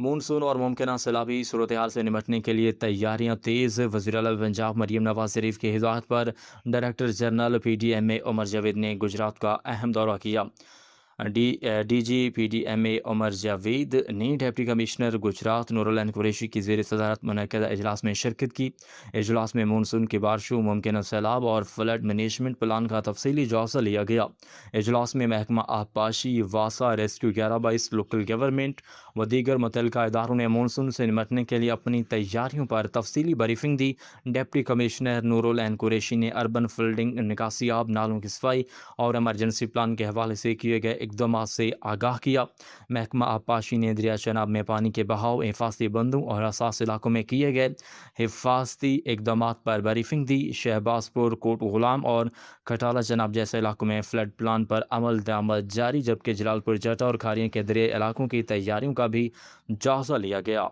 Monsoon اور ممکنہ سیلابی صورتحال سے نمٹنے کے لیے تیاریاں تیز۔ وزیر اعلیٰ پنجاب مریم نواز شریف کی ہدایت پر director general P D M A Umar Javed نے گجرات کا اہم دورہ کیا۔ D G P D M A Umar Javed نے ڈپٹی کمشنر گجرات نور العین قریشی کی زیر صدارت منعقدہ اجلاس میں شرکت کی۔ اجلاس میں مونسون کی بارشوں، ممکنہ سیلاب اور فلڈ مینجمنٹ پلان کا تفصیلی جائزہ لیا گیا۔ اجلاس میں محکمہ آبپاشی، واسا، ریسکیو 11/22 لوکل گورنمنٹ و دیگر متعلقہ اداروں نے مونسون سے نمٹنے کے لیے اپنی تیاریوں پر تفصیلی بریفنگ دی۔ ڈپٹی کمشنر نور العین قریشی نے اربن فلڈنگ، نکاسی آب نالوں کی صفائی اور ایمرجنسی پلان کے حوالے سے کیے گئے اقدامات سے آگاہ کیا۔ محکمہ آبپاشی نے دریا چناب میں پانی کے بہاؤ، حفاظتی بندوں اور حساس علاقوں میں کیے گئے حفاظتی اقدامات پر بریفنگ دی۔ شہباز پور، کوٹ غلام اور کھٹالہ چناب جیسے علاقوں میں فلڈ پلان پر عمل درآمد جاری، جبکہ جلال پور، جٹا اور کھاریاں کے دریائی علاقوں کی تیاریوں کا بھی جائزہ لیا گیا۔